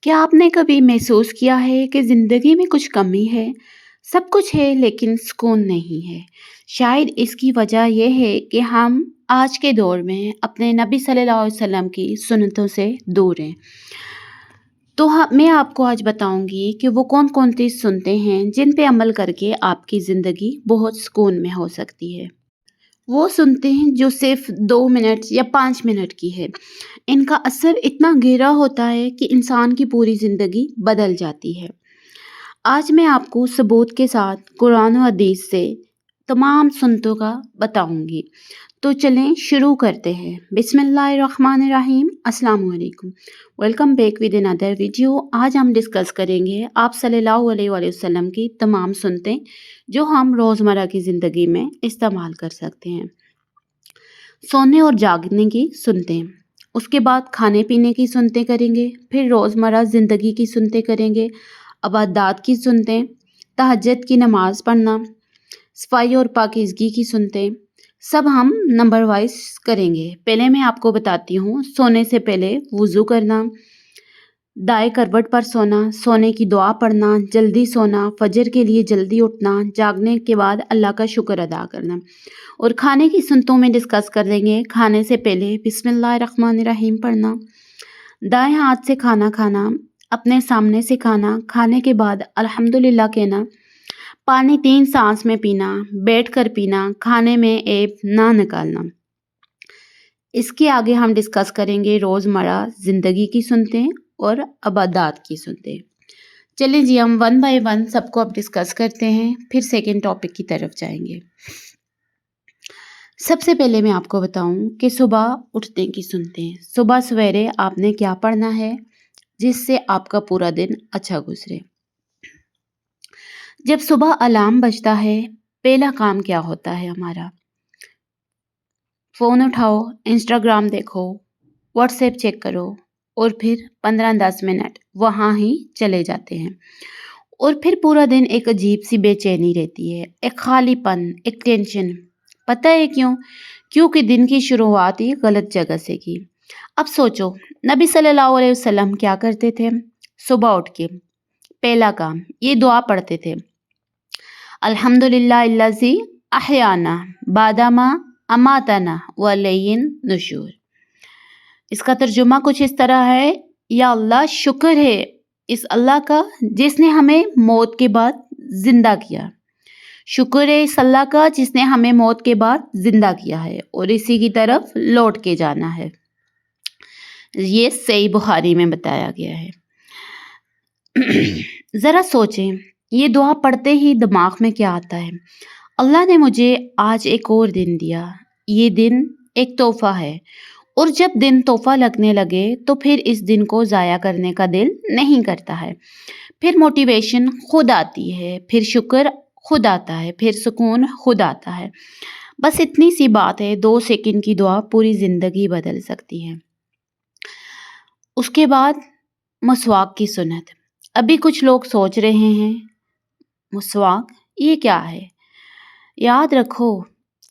क्या आपने कभी महसूस किया है कि ज़िंदगी में कुछ कमी है? सब कुछ है लेकिन सुकून नहीं है। शायद इसकी वजह ये है कि हम आज के दौर में अपने नबी सल्लल्लाहु अलैहि वसल्लम की सुन्नतों से दूर हैं। तो मैं आपको आज बताऊंगी कि वो कौन-कौन सी सुन्नतें हैं जिन पे अमल करके आपकी ज़िंदगी बहुत सुकून में हो सकती है। वो सुनते हैं जो सिर्फ 2 मिनट या 5 मिनट की है। इनका असर इतना गहरा होता है कि इंसान की पूरी ज़िंदगी बदल जाती है। आज मैं आपको सबूत के साथ कुरान और हदीस से तमाम सुन्नतों का बताऊंगी। तो चलें शुरू करते हैं। बिस्मिल्लाहिर्रहमानिर्रहीम। अस्सलाम वालेकुम। Welcome back with another video. आज हम डिस्कस करेंगे आप सल्लल्लाहु अलैहि वसल्लम की तमाम सुन्नतें जो हम रोज़मर्रा की ज़िंदगी में इस्तेमाल कर सकते हैं। सोने और जागने की सुन्नतें, उसके बाद खाने पीने की सुन्नतें करेंगे, फिर रोज़मर्रा ज़िंदगी की सुन्नतें करेंगे, इबादत की सुन्नतें, तहज्जुद की नमाज़ पढ़ना, सफाई और पाकीज़गी की सुन्नतें, सब हम नंबर वाइज़ करेंगे। पहले मैं आपको बताती हूँ, सोने से पहले वुज़ू करना, दाएं करवट पर सोना, सोने की दुआ पढ़ना, जल्दी सोना, फजर के लिए जल्दी उठना, जागने के बाद अल्लाह का शुक्र अदा करना। और खाने की सुन्नतों में डिस्कस कर लेंगे। खाने से पहले बिस्मिल्लाहिर्रहमानिर्रहीम पढ़ना, दाएं हाथ से खाना खाना, अपने सामने से खाना, खाने के बाद अल्हम्दुलिल्लाह कहना, पानी 3 सांस में पीना, बैठ कर पीना, खाने में ऐब ना निकालना। इसके आगे हम डिस्कस करेंगे रोज़मर्रा ज़िंदगी की सुन्नतें और इबादत की सुन्नतें। चलिए जी, हम वन बाय वन सबको अब डिस्कस करते हैं, फिर सेकंड टॉपिक की तरफ जाएंगे। सबसे पहले मैं आपको बताऊं कि सुबह उठने की सुन्नतें। सुबह सवेरे आपने क्या पढ़ना है जिससे आपका पूरा दिन अच्छा गुजरे। जब सुबह अलार्म बजता है, पहला काम क्या होता है हमारा? फ़ोन उठाओ, इंस्टाग्राम देखो, व्हाट्सएप चेक करो और फिर 15-10 मिनट वहाँ ही चले जाते हैं। और फिर पूरा दिन एक अजीब सी बेचैनी रहती है, एक खालीपन, एक टेंशन। पता है क्यों? क्योंकि दिन की शुरुआत ही गलत जगह से की। अब सोचो, नबी सल्लल्लाहु अलैहि वसल्लम क्या करते थे? सुबह उठ के पहला काम ये दुआ पढ़ते थे, अल्हम्दुलिल्लाहिल्लज़ी अहयाना बादामा अमातना व इलैहिन नुशूर। इसका तर्जुमा कुछ इस तरह है, या अल्लाह शुक्र है इस अल्लाह का जिसने हमें मौत के बाद जिंदा किया। शुक्र है इस अल्लाह का जिसने हमें मौत के बाद जिंदा किया है और इसी की तरफ लौट के जाना है। ये सही बुखारी में बताया गया है। ज़रा सोचें, ये दुआ पढ़ते ही दिमाग में क्या आता है? अल्लाह ने मुझे आज एक और दिन दिया, ये दिन एक तोहफा है। और जब दिन तोहफा लगने लगे तो फिर इस दिन को ज़ाया करने का दिल नहीं करता है। फिर मोटिवेशन खुद आती है, फिर शुक्र खुद आता है, फिर सुकून खुद आता है। बस इतनी सी बात है, 2 सेकंड की दुआ पूरी ज़िंदगी बदल सकती है। उसके बाद मसवाक की सुन्नत। अभी कुछ लोग सोच रहे हैं, मसवाक ये क्या है? याद रखो,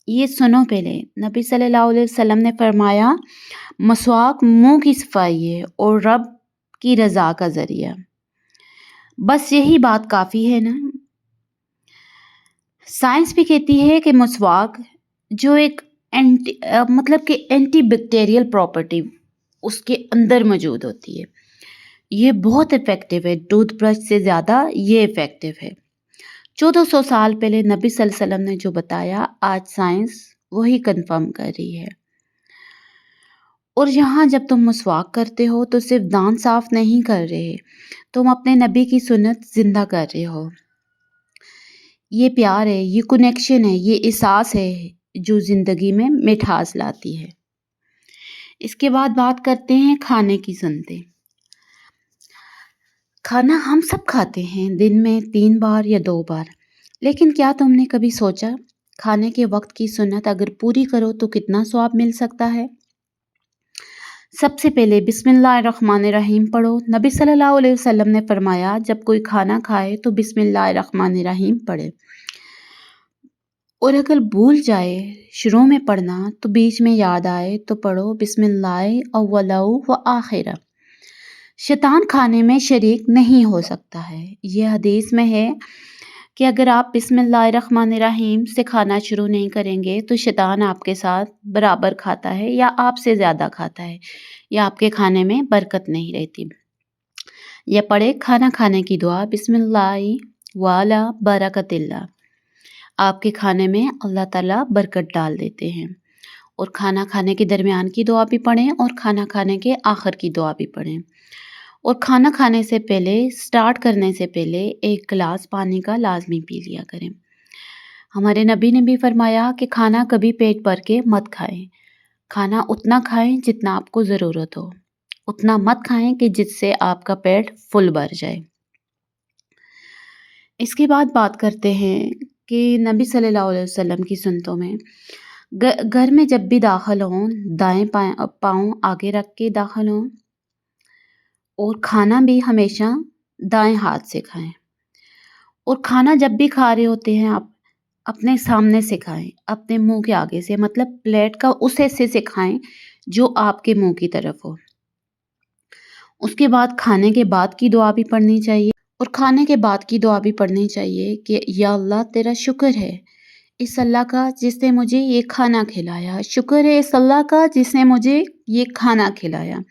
ये सुनो पहले, नबी सल्लल्लाहु अलैहि वसल्लम ने फरमाया, मसवाक मुंह की सफाई है और रब की रज़ा का ज़रिया। बस यही बात काफ़ी है ना? साइंस भी कहती है कि मसवाक जो एक मतलब कि एंटी बैक्टीरियल प्रॉपर्टी उसके अंदर मौजूद होती है, ये बहुत इफ़ेक्टिव है। टूथब्रश से ज़्यादा ये इफ़ेक्टिव है। 1400 साल पहले नबी सल्लल्लाहु अलैहि वसल्लम ने जो बताया, आज साइंस वही कंफर्म कर रही है। और यहाँ जब तुम मसवाक करते हो तो सिर्फ दांत साफ नहीं कर रहे, तुम अपने नबी की सुन्नत जिंदा कर रहे हो। ये प्यार है, ये कनेक्शन है, ये एहसास है जो ज़िंदगी में मिठास लाती है। इसके बाद बात करते हैं खाने की सुन्नतें। खाना हम सब खाते हैं, दिन में 3 बार या 2 बार। लेकिन क्या तुमने कभी सोचा, खाने के वक्त की सुन्नत अगर पूरी करो तो कितना सवाब मिल सकता है? सबसे पहले बिस्मिल्लाहिर्रहमानिर्रहीम पढ़ो। नबी सल्लल्लाहु अलैहि वसल्लम ने फरमाया, जब कोई खाना खाए तो बिस्मिल्लाहिर्रहमानिर्रहीम पढ़े। और अगर भूल जाए शुरू में पढ़ना तो बीच में याद आए तो पढ़ो बिस्मिल्लाह अव्वलहु व आखिरह। शैतान खाने में शरीक नहीं हो सकता है। ये हदीस में है कि अगर आप बिस्मिल्लाहिर्रहमानिर्रहीम से खाना शुरू नहीं करेंगे तो शैतान आपके साथ बराबर खाता है या आपसे ज़्यादा खाता है या आपके खाने में बरकत नहीं रहती। या पढ़े खाना खाने की दुआ बिस्मिल्लाहि वाला बरकतिल्ला। आपके खाने में अल्लाह ताला बरकत डाल देते हैं। और खाना खाने के दरमियान की दुआ भी पढ़ें और खाना खाने के आखिर की दुआ भी पढ़ें। और खाना खाने से पहले स्टार्ट करने से पहले एक गिलास पानी का लाजमी पी लिया करें। हमारे नबी ने भी फरमाया कि खाना कभी पेट भर के मत खाएं। खाना उतना खाएं जितना आपको ज़रूरत हो, उतना मत खाएं कि जिससे आपका पेट फुल भर जाए। इसके बाद बात करते हैं कि नबी सल्लल्लाहु अलैहि वसल्लम की सुन्नतों में घर में जब भी दाखिल हों दाएं पाँव आगे रख के दाखिल हों और खाना भी हमेशा दाएं हाथ से खाएं। और खाना जब भी खा रहे होते हैं आप अपने सामने से खाएं, अपने मुंह के आगे से, मतलब प्लेट का उस हिस्से से खाएं जो आपके मुंह की तरफ हो। उसके बाद खाने के बाद की दुआ भी पढ़नी चाहिए। और खाने के बाद की दुआ भी पढ़नी चाहिए कि या अल्लाह तेरा शुक्र है इस अल्लाह का जिसने मुझे ये खाना खिलाया, शुक्र है इस अल्लाह का जिसने मुझे ये खाना खिलाया।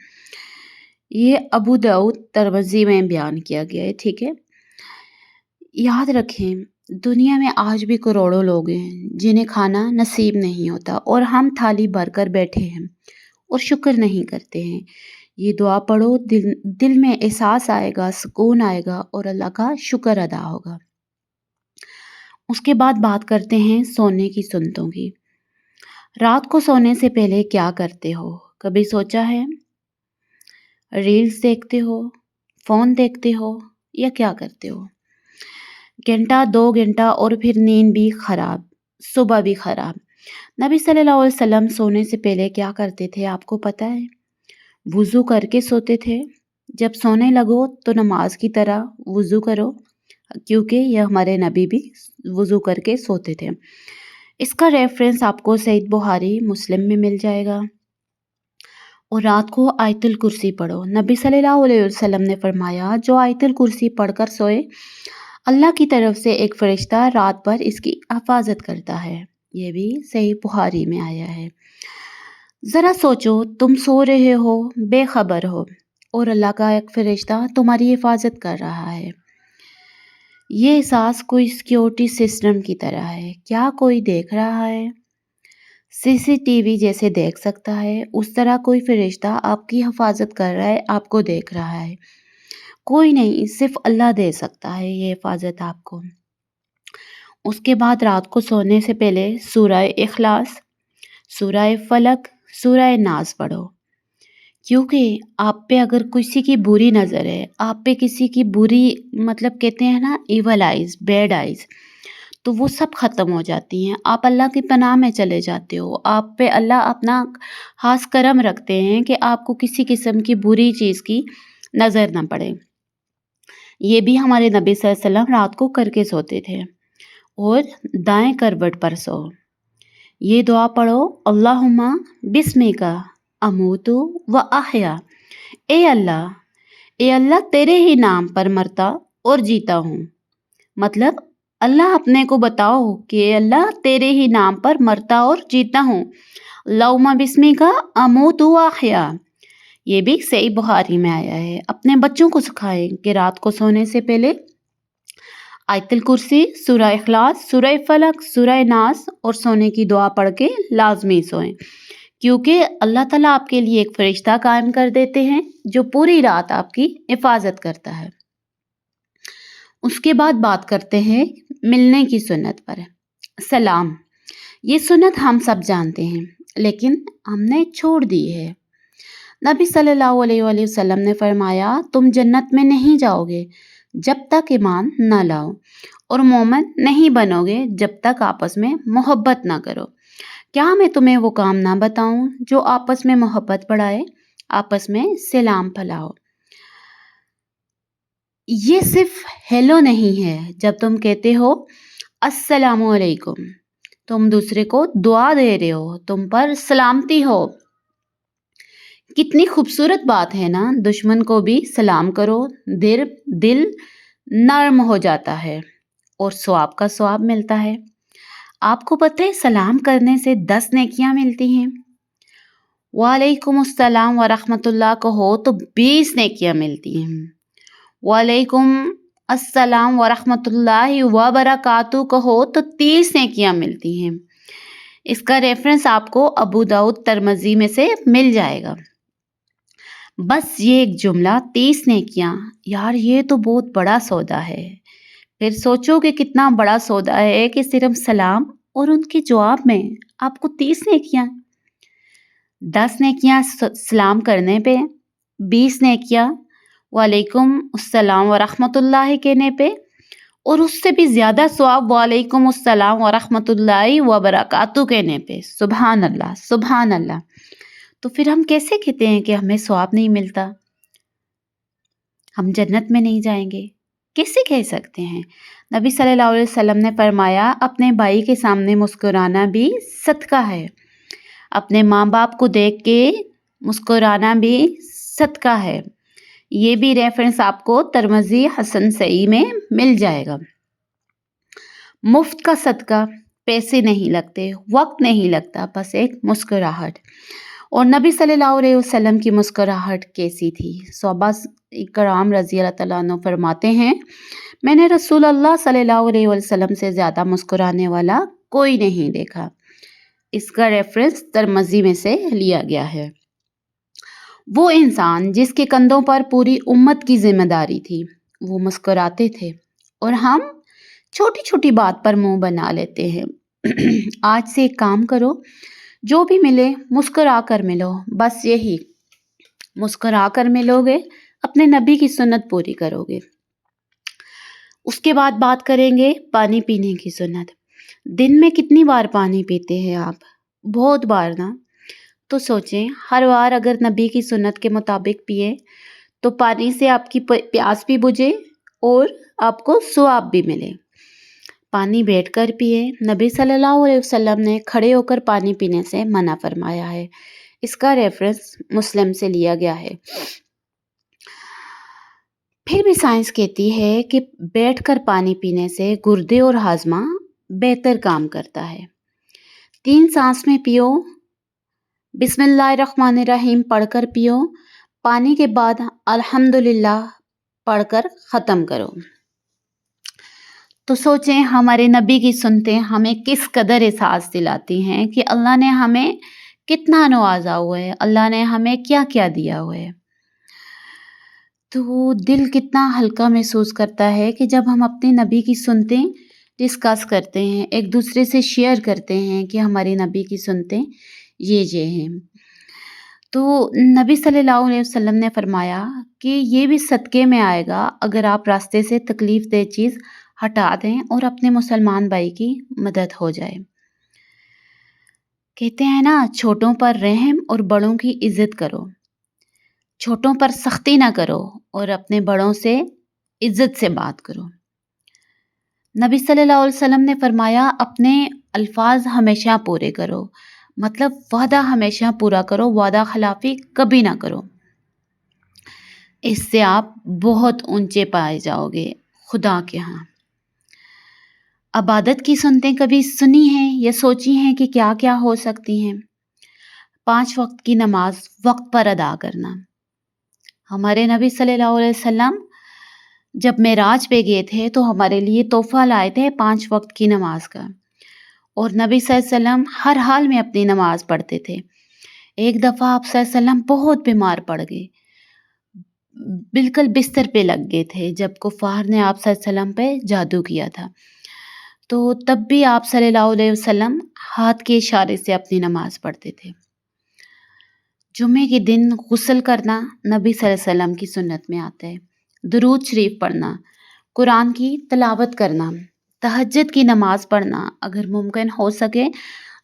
ये अबू दाऊद तिरमिज़ी में बयान किया गया है, ठीक है। याद रखें दुनिया में आज भी करोड़ों लोग हैं जिन्हें खाना नसीब नहीं होता और हम थाली भरकर बैठे हैं और शुक्र नहीं करते हैं। ये दुआ पढ़ो, दिल में एहसास आएगा, सुकून आएगा और अल्लाह का शुक्र अदा होगा। उसके बाद बात करते हैं सोने की सुन्नतों की। रात को सोने से पहले क्या करते हो? कभी सोचा है? रील्स देखते हो, फ़ोन देखते हो या क्या करते हो? घंटा 2 घंटा और फिर नींद भी ख़राब, सुबह भी ख़राब। नबी सल्लल्लाहु अलैहि वसल्लम सोने से पहले क्या करते थे आपको पता है? वुज़ू करके सोते थे। जब सोने लगो तो नमाज की तरह वुज़ू करो, क्योंकि यह हमारे नबी भी वुज़ू करके सोते थे। इसका रेफरेंस आपको सहीह बुखारी मुस्लिम में मिल जाएगा। और रात को आयतुल कुर्सी पढ़ो। नबी सल्लल्लाहु अलैहि वसल्लम ने फरमाया जो आयतुल कुर्सी पढ़कर सोए अल्लाह की तरफ से एक फरिश्ता रात भर इसकी हिफाजत करता है। ये भी सही बुखारी में आया है। ज़रा सोचो तुम सो रहे हो, बेखबर हो और अल्लाह का एक फरिश्ता तुम्हारी हिफाजत कर रहा है। ये एहसास कोई सिक्योरिटी सिस्टम की तरह है। क्या कोई देख रहा है? सीसीटीवी जैसे देख सकता है उस तरह कोई फरिश्ता आपकी हिफाजत कर रहा है, आपको देख रहा है। कोई नहीं, सिर्फ अल्लाह दे सकता है ये हिफाजत आपको। उसके बाद रात को सोने से पहले सूरह इखलास, सूरह फलक, सूरह नास पढ़ो। क्योंकि आप पे अगर किसी की बुरी नज़र है, आप पे किसी की बुरी, मतलब कहते हैं ना इवल आइज़, बैड आइज़, तो वो सब ख़त्म हो जाती हैं। आप अल्लाह की पनाह में चले जाते हो। आप पे अल्लाह अपना खास करम रखते हैं कि आपको किसी किस्म की बुरी चीज़ की नज़र ना पड़े। ये भी हमारे नबी सल्लल्लाहु अलैहि वसल्लम रात को करके सोते थे। और दाएं करवट पर सो। ये दुआ पढ़ो, अल्लाहुम्मा बिस्मिका अमूतु व अहया। ए अल्लाह तेरे ही नाम पर मरता और जीता हूँ। मतलब अल्लाह अपने को बताओ कि ए अल्लाह तेरे ही नाम पर मरता और जीता हूँ। अल्लाहुम्मा बिस्मिका अमूतु व अहया। ये भी सही बुखारी में आया है। अपने बच्चों को सिखाएं कि रात को सोने से पहले आयतुल कुर्सी, सूरह इखलास, सूरह फलक, सूरह नास और सोने की दुआ पढ़ के लाजमी सोएं। क्योंकि अल्लाह ताला आपके लिए एक फरिश्ता कायम कर देते हैं जो पूरी रात आपकी हिफाजत करता है। उसके बाद बात करते हैं मिलने की सुन्नत पर। सलाम, ये सुन्नत हम सब जानते हैं लेकिन हमने छोड़ दी है। नबी सल्लल्लाहु अलैहि वसल्लम ने फरमाया तुम जन्नत में नहीं जाओगे जब तक ईमान न लाओ और मोमिन नहीं बनोगे जब तक आपस में मोहब्बत ना करो। क्या मैं तुम्हें वो काम ना बताऊं जो आपस में मोहब्बत बढ़ाए, आपस में सलाम फैलाओ। ये सिर्फ हेलो नहीं है। जब तुम कहते हो अस्सलामु अलैकुम, तुम दूसरे को दुआ दे रहे हो, तुम पर सलामती हो। کتنی خوبصورت بات ہے نا، دشمن کو بھی سلام کرو، دل نرم ہو جاتا ہے اور ثواب کا ثواب ملتا ہے۔ آپ کو پتہ ہے سلام کرنے سے 10 نیکیاں ملتی ہیں۔ وعلیکم السلام ورحمۃ اللہ کہو تو 20 نیکیاں ملتی ہیں۔ وعلیکم السلام ورحمۃ اللہ وبرکاتہ کہو تو 30 نیکیاں ملتی ہیں۔ اس کا ریفرنس آپ کو ابو داؤد ترمذی میں سے مل جائے گا۔ بس یہ ایک جملہ 30 نیکیاں، یار یہ تو بہت بڑا سودا ہے۔ پھر سوچو کہ کتنا بڑا سودا ہے کہ صرف سلام اور ان کے جواب میں آپ کو 30 نیکیاں، 10 نیکیاں سلام کرنے پہ، 20 نیکیاں وعلیکم السلام ورحمۃ اللہ کہنے پہ، اور اس سے بھی زیادہ ثواب وعلیکم السلام ورحمۃ اللہ وبرکاتہ کہنے پہ۔ سبحان اللہ، سبحان اللہ۔ تو پھر ہم کیسے کہتے ہیں کہ ہمیں ثواب نہیں ملتا، ہم جنت میں نہیں جائیں گے؟ کیسے کہہ سکتے ہیں؟ نبی صلی اللہ علیہ وسلم نے فرمایا اپنے بھائی کے سامنے مسکرانا بھی صدقہ ہے، اپنے ماں باپ کو دیکھ کے مسکرانا بھی صدقہ ہے۔ یہ بھی ریفرنس آپ کو ترمذی حسن صحیح میں مل جائے گا۔ مفت کا صدقہ، پیسے نہیں لگتے، وقت نہیں لگتا، بس ایک مسکراہٹ۔ اور نبی صلی اللہ علیہ وسلم کی مسکراہٹ کیسی تھی؟ صحابہ کرام رضی اللہ تعالیٰ عنہ فرماتے ہیں میں نے رسول اللہ صلی اللہ علیہ وسلم سے زیادہ مسکرانے والا کوئی نہیں دیکھا۔ اس کا ریفرنس ترمذی میں سے لیا گیا ہے۔ وہ انسان جس کے کندھوں پر پوری امت کی ذمہ داری تھی، وہ مسکراتے تھے، اور ہم چھوٹی چھوٹی بات پر منہ بنا لیتے ہیں۔ آج سے ایک کام کرو، جو بھی ملے مسکرا کر ملو، بس یہی، مسکرا کر ملو گے، اپنے نبی کی سنت پوری کرو گے۔ اس کے بعد بات کریں گے پانی پینے کی سنت۔ دن میں کتنی بار پانی پیتے ہیں آپ؟ بہت بار نا؟ تو سوچیں ہر بار اگر نبی کی سنت کے مطابق پیے تو پانی سے آپ کی پیاس بھی بجھے اور آپ کو ثواب بھی ملے۔ پانی بیٹھ کر پیے، نبی صلی اللہ علیہ وسلم نے کھڑے ہو کر پانی پینے سے منع فرمایا ہے۔ اس کا ریفرنس مسلم سے لیا گیا ہے۔ پھر بھی سائنس کہتی ہے کہ بیٹھ کر پانی پینے سے گردے اور ہاضمہ بہتر کام کرتا ہے۔ 3 سانس میں پیو، بسم اللہ الرحمن الرحیم پڑھ کر پیو، پانی کے بعد الحمدللہ پڑھ کر ختم کرو۔ تو سوچیں ہمارے نبی کی سنتیں ہمیں کس قدر احساس دلاتی ہیں کہ اللہ نے ہمیں کتنا نوازا ہوا ہے، اللہ نے ہمیں کیا کیا دیا ہوا ہے۔ تو دل کتنا ہلکا محسوس کرتا ہے کہ جب ہم اپنے نبی کی سنتیں ڈسکس کرتے ہیں، ایک دوسرے سے شیئر کرتے ہیں کہ ہماری نبی کی سنتیں یہ ہیں۔ تو نبی صلی اللہ علیہ وسلم نے فرمایا کہ یہ بھی صدقے میں آئے گا اگر آپ راستے سے تکلیف دہ چیز ہٹا دیں اور اپنے مسلمان بھائی کی مدد ہو جائے۔ کہتے ہیں نا، چھوٹوں پر رحم اور بڑوں کی عزت کرو، چھوٹوں پر سختی نہ کرو اور اپنے بڑوں سے عزت سے بات کرو۔ نبی صلی اللہ علیہ وسلم نے فرمایا اپنے الفاظ ہمیشہ پورے کرو، مطلب وعدہ ہمیشہ پورا کرو، وعدہ خلافی کبھی نہ کرو۔ اس سے آپ بہت اونچے پائے جاؤ گے خدا کے ہاں۔ عبادت کی سنتیں کبھی سنی ہیں یا سوچی ہیں کہ کیا کیا ہو سکتی ہیں؟ 5 وقت کی نماز وقت پر ادا کرنا۔ ہمارے نبی صلی اللہ علیہ وسلم جب معراج پہ گئے تھے تو ہمارے لیے تحفہ لائے تھے 5 وقت کی نماز کا، اور نبی صلی اللہ علیہ وسلم ہر حال میں اپنی نماز پڑھتے تھے۔ ایک دفعہ آپ صلی اللہ علیہ وسلم بہت بیمار پڑ گئے، بالکل بستر پہ لگ گئے تھے جب کفار نے آپ صلی اللہ علیہ وسلم پہ جادو کیا تھا، تو تب بھی آپ صلی اللہ علیہ وسلم ہاتھ کے اشارے سے اپنی نماز پڑھتے تھے۔ جمعے کے دن غسل کرنا نبی صلی اللہ علیہ وسلم کی سنت میں آتا ہے۔ درود شریف پڑھنا، قرآن کی تلاوت کرنا، تہجد کی نماز پڑھنا، اگر ممکن ہو سکے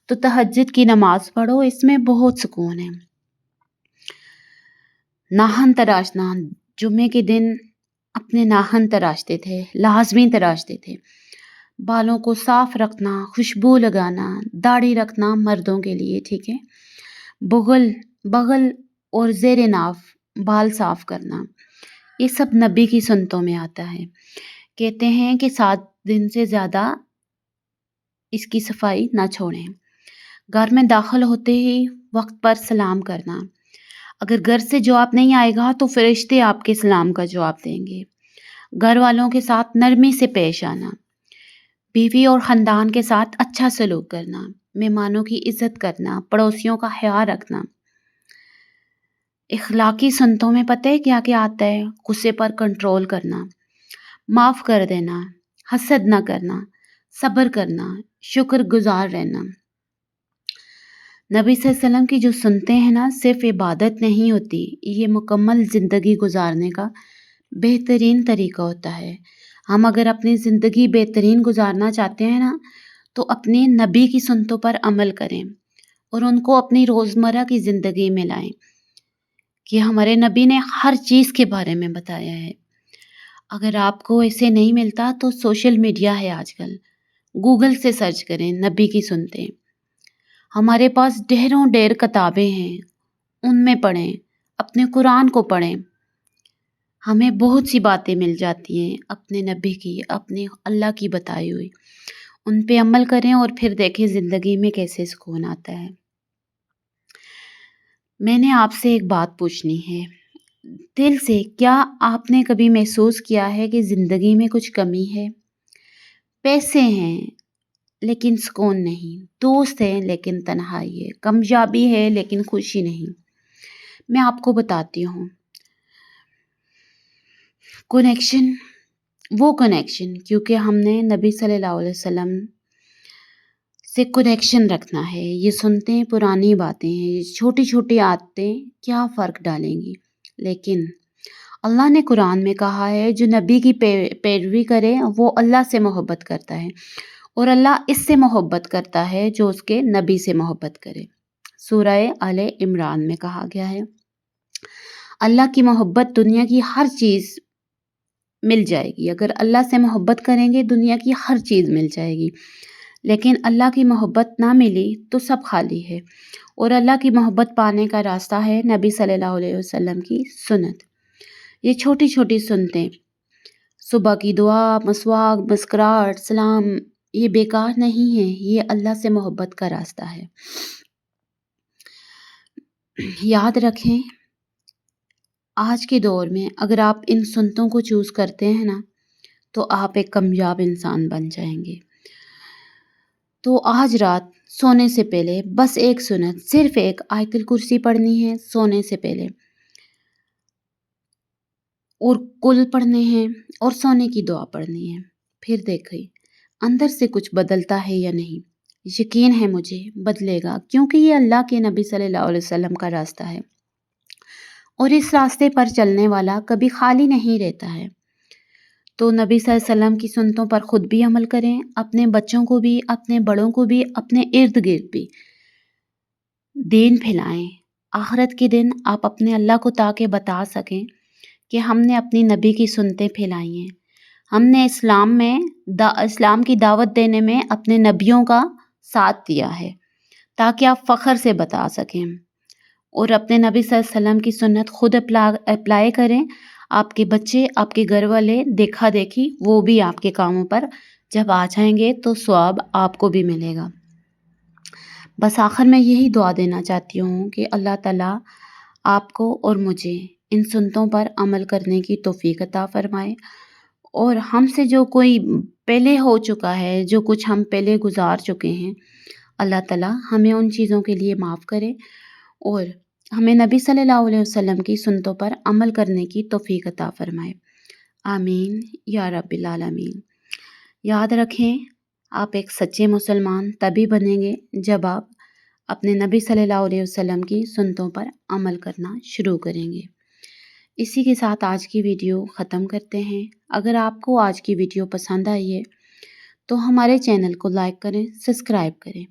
تو تہجد کی نماز پڑھو، اس میں بہت سکون ہے۔ ناخن تراشنا، جمعے کے دن اپنے ناخن تراشتے تھے، لازمی تراشتے تھے۔ بالوں کو صاف رکھنا، خوشبو لگانا، داڑھی رکھنا مردوں کے لیے ٹھیک ہے۔ بغل اور زیر ناف بال صاف کرنا، یہ سب نبی کی سنتوں میں آتا ہے۔ کہتے ہیں کہ 7 دن سے زیادہ اس کی صفائی نہ چھوڑیں۔ گھر میں داخل ہوتے ہی وقت پر سلام کرنا، اگر گھر سے جواب نہیں آئے گا تو فرشتے آپ کے سلام کا جواب دیں گے۔ گھر والوں کے ساتھ نرمی سے پیش آنا، بیوی اور خاندان کے ساتھ اچھا سلوک کرنا، مہمانوں کی عزت کرنا، پڑوسیوں کا خیال رکھنا۔ اخلاقی سنتوں میں پتہ ہے کیا کیا آتا ہے؟ غصے پر کنٹرول کرنا، معاف کر دینا، حسد نہ کرنا، صبر کرنا، شکر گزار رہنا۔ نبی صلی اللہ علیہ وسلم کی جو سنتے ہیں نا، صرف عبادت نہیں ہوتی، یہ مکمل زندگی گزارنے کا بہترین طریقہ ہوتا ہے۔ ہم اگر اپنی زندگی بہترین گزارنا چاہتے ہیں نا، تو اپنے نبی کی سنتوں پر عمل کریں اور ان کو اپنی روزمرہ کی زندگی میں لائیں، کہ ہمارے نبی نے ہر چیز کے بارے میں بتایا ہے۔ اگر آپ کو ایسے نہیں ملتا تو سوشل میڈیا ہے آج کل، گوگل سے سرچ کریں نبی کی سنتیں۔ ہمارے پاس ڈھیروں ڈھیر کتابیں ہیں، ان میں پڑھیں، اپنے قرآن کو پڑھیں، ہمیں بہت سی باتیں مل جاتی ہیں اپنے نبی کی، اپنے اللہ کی بتائی ہوئی، ان پہ عمل کریں اور پھر دیکھیں زندگی میں کیسے سکون آتا ہے۔ میں نے آپ سے ایک بات پوچھنی ہے، دل سے کیا آپ نے کبھی محسوس کیا ہے کہ زندگی میں کچھ کمی ہے؟ پیسے ہیں لیکن سکون نہیں، دوست ہیں لیکن تنہائی ہے، کامیابی ہے لیکن خوشی نہیں۔ میں آپ کو بتاتی ہوں، کنیکشن کیونکہ ہم نے نبی صلی اللہ علیہ وسلم سے کنیکشن رکھنا ہے۔ یہ سنتے ہیں پرانی باتیں ہیں، یہ چھوٹی چھوٹی عادتیں کیا فرق ڈالیں گی، لیکن اللہ نے قرآن میں کہا ہے جو نبی کی پیروی کرے وہ اللہ سے محبت کرتا ہے، اور اللہ اس سے محبت کرتا ہے جو اس کے نبی سے محبت کرے۔ سورہ آل عمران میں کہا گیا ہے، اللہ کی محبت دنیا کی ہر چیز مل جائے گی۔ اگر اللہ سے محبت کریں گے دنیا کی ہر چیز مل جائے گی، لیکن اللہ کی محبت نہ ملی تو سب خالی ہے۔ اور اللہ کی محبت پانے کا راستہ ہے نبی صلی اللہ علیہ وسلم کی سنت۔ یہ چھوٹی چھوٹی سنتیں، صبح کی دعا، مسواک، مسکراہٹ، سلام، یہ بیکار نہیں ہے، یہ اللہ سے محبت کا راستہ ہے۔ یاد رکھیں، آج کے دور میں اگر آپ ان سنتوں کو چوز کرتے ہیں نا، تو آپ ایک کامیاب انسان بن جائیں گے۔ تو آج رات سونے سے پہلے بس ایک سنت، صرف ایک آیت الکرسی پڑھنی ہے سونے سے پہلے، اور کل پڑھنے ہیں اور سونے کی دعا پڑھنی ہے۔ پھر دیکھیں اندر سے کچھ بدلتا ہے یا نہیں۔ یقین ہے مجھے بدلے گا، کیونکہ یہ اللہ کے نبی صلی اللہ علیہ وسلم کا راستہ ہے، اور اس راستے پر چلنے والا کبھی خالی نہیں رہتا ہے۔ تو نبی صلی اللہ علیہ وسلم کی سنتوں پر خود بھی عمل کریں، اپنے بچوں کو بھی، اپنے بڑوں کو بھی، اپنے ارد گرد بھی دین پھیلائیں۔ آخرت کے دن آپ اپنے اللہ کو تاکہ بتا سکیں کہ ہم نے اپنی نبی کی سنتیں پھیلائی ہیں، ہم نے اسلام کی دعوت دینے میں اپنے نبیوں کا ساتھ دیا ہے، تاکہ آپ فخر سے بتا سکیں اور اپنے نبی صلی اللہ علیہ وسلم کی سنت خود اپلائی کریں۔ آپ کے بچے، آپ کے گھر والے دیکھا دیکھی وہ بھی آپ کے کاموں پر جب آ جائیں گے تو ثواب آپ کو بھی ملے گا۔ بس آخر میں یہی دعا دینا چاہتی ہوں کہ اللہ تعالیٰ آپ کو اور مجھے ان سنتوں پر عمل کرنے کی توفیق عطا فرمائے، اور ہم سے جو کوئی پہلے ہو چکا ہے، جو کچھ ہم پہلے گزار چکے ہیں، اللہ تعالیٰ ہمیں ان چیزوں کے لیے معاف کرے اور ہمیں نبی صلی اللہ علیہ وسلم کی سنتوں پر عمل کرنے کی توفیق عطا فرمائے۔ آمین یا رب العالمین۔ یاد رکھیں، آپ ایک سچے مسلمان تبھی بنیں گے جب آپ اپنے نبی صلی اللہ علیہ وسلم کی سنتوں پر عمل کرنا شروع کریں گے۔ اسی کے ساتھ آج کی ویڈیو ختم کرتے ہیں۔ اگر آپ کو آج کی ویڈیو پسند آئی ہے تو ہمارے چینل کو لائک کریں، سبسکرائب کریں۔